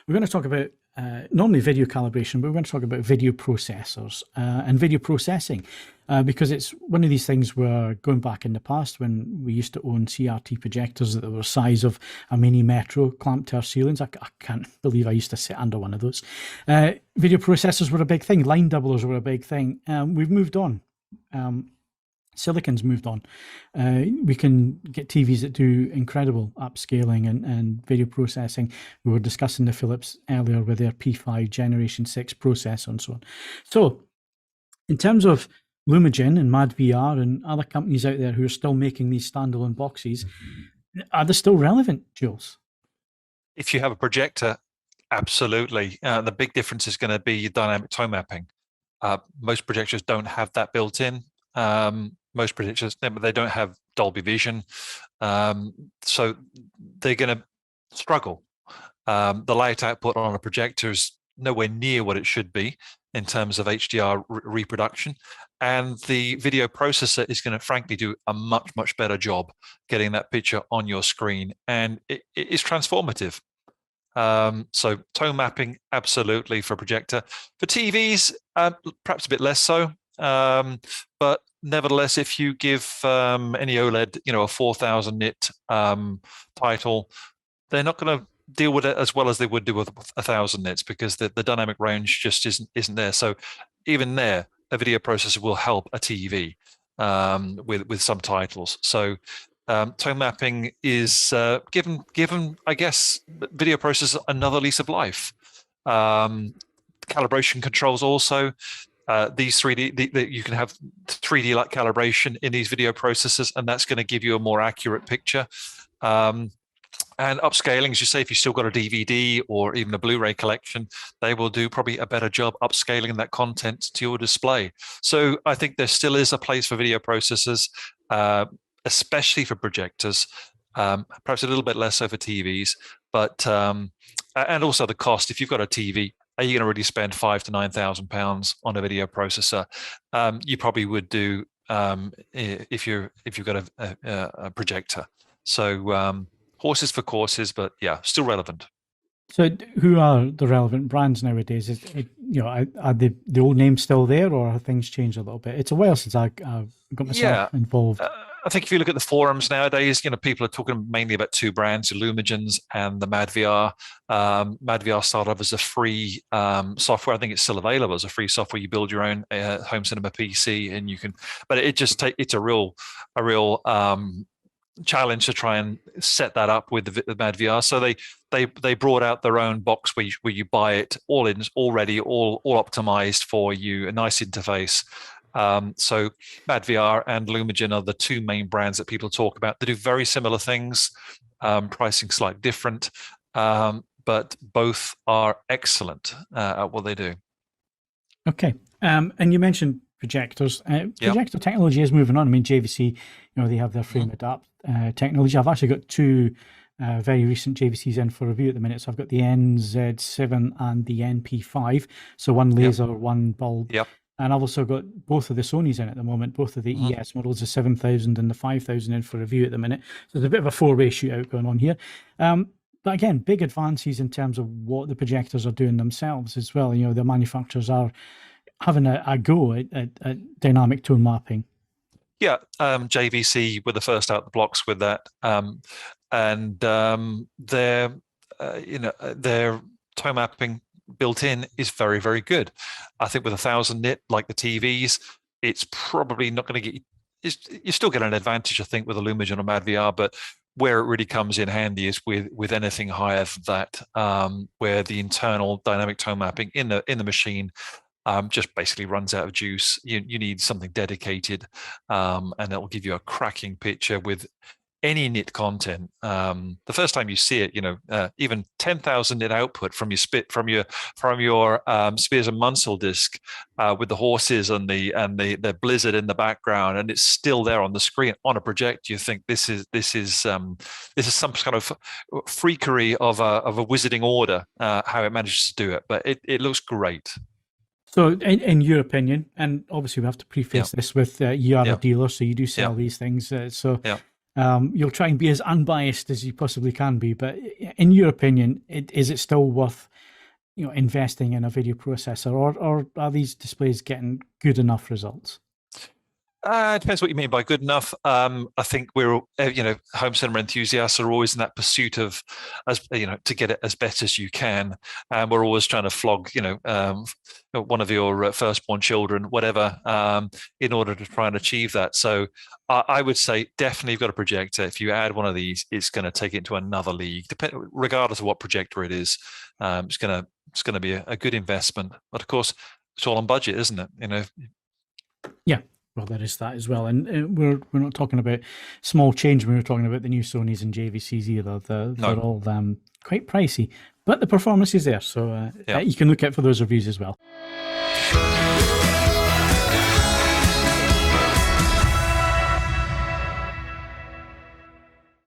we're going to talk about normally video calibration, but we're going to talk about video processors and video processing because it's one of these things where going back in the past when we used to own CRT projectors that were the size of a mini metro clamped to our ceilings. I can't believe I used to sit under one of those. Video processors were a big thing. Line doublers were a big thing. We've moved on. Silicon's moved on. We can get TVs that do incredible upscaling and video processing. We were discussing the Philips earlier with their P5 Generation 6 processor and so on. So in terms of Lumagen and MadVR and other companies out there who are still making these standalone boxes, are they still relevant, Jules? If you have a projector, absolutely. The big difference is going to be your dynamic tone mapping. Most projectors don't have that built in. Most projectors, they don't have Dolby Vision, so they're going to struggle. The light output on a projector is nowhere near what it should be in terms of HDR reproduction, and the video processor is going to frankly do a much better job getting that picture on your screen, and it is transformative. So tone mapping, absolutely for projector. For TVs, perhaps a bit less so. But nevertheless, if you give any OLED, a 4,000 nit title, they're not going to deal with it as well as they would do with 1,000 nits because the dynamic range just isn't there. So even there, a video processor will help a TV with some titles. So tone mapping is given, I guess, video processors another lease of life. Calibration controls also. These 3D, you can have 3D like calibration in these video processors, and that's going to give you a more accurate picture. And upscaling, as you say, if you still got a DVD or even a Blu-ray collection, they will do probably a better job upscaling that content to your display. So I think there still is a place for video processors, especially for projectors, perhaps a little bit less so for TVs, but and also the cost. If you've got a TV, are you going to really spend £5,000 to £9,000 on a video processor? You probably would do if you've got a projector. So horses for courses, but yeah, still relevant. So who are the relevant brands nowadays? Are the old names still there, or have things changed a little bit? It's a while since I got myself involved. I think if you look at the forums nowadays, people are talking mainly about two brands, the Lumagens and the MadVR. MadVR started off as a free software. I think it's still available as a free software. You build your own home cinema PC, and you can. But it's a real challenge to try and set that up with the MadVR. So they brought out their own box where you buy it all already optimized for you, a nice interface. So MadVR and Lumagen are the two main brands that people talk about. They do very similar things, pricing slightly different, but both are excellent at what they do. Okay, and you mentioned projectors. Projector technology is moving on. I mean, JVC, they have their frame adapt technology. I've actually got two very recent JVCs in for review at the minute. So I've got the NZ7 and the NP5. So one laser, one bulb. Yep. And I've also got both of the Sonys in at the moment, both of the ES models, the 7000 and the 5000 in for review at the minute. So there's a bit of a 4-way shootout going on here. But again, big advances in terms of what the projectors are doing themselves as well. The manufacturers are having a go at dynamic tone mapping. Yeah, JVC were the first out the blocks with that, and their tone mapping built in is very, very good. I think with 1,000 nit like the TVs, it's probably not going to get you still get an advantage, I think, with a Lumagen or MadVR, but where it really comes in handy is with anything higher than that, where the internal dynamic tone mapping in the machine just basically runs out of juice. You need something dedicated, and it will give you a cracking picture with any nit content. The first time you see it, even 10,000 nit output from your Spears and Munsell disc with the horses and the blizzard in the background, and it's still there on the screen on a projector. You think this is some kind of freakery of a wizarding order, how it manages to do it, but it looks great. So in your opinion, and obviously we have to preface this with you are a dealer, so you do sell these things. You'll try and be as unbiased as you possibly can be, but in your opinion, is it still worth investing in a video processor, or are these displays getting good enough results? It depends what you mean by good enough. I think we're, home cinema enthusiasts are always in that pursuit of, to get it as best as you can, and we're always trying to flog, one of your firstborn children, whatever, in order to try and achieve that. So I would say definitely you've got a projector. If you add one of these, it's going to take it into another league. Regardless of what projector it is, it's going to be a good investment. But of course, it's all on budget, isn't it? Yeah. Well, there is that as well, and we're not talking about small change when we're talking about the new Sonys and JVCs either. They're all quite pricey, but the performance is there, so you can look out for those reviews as well.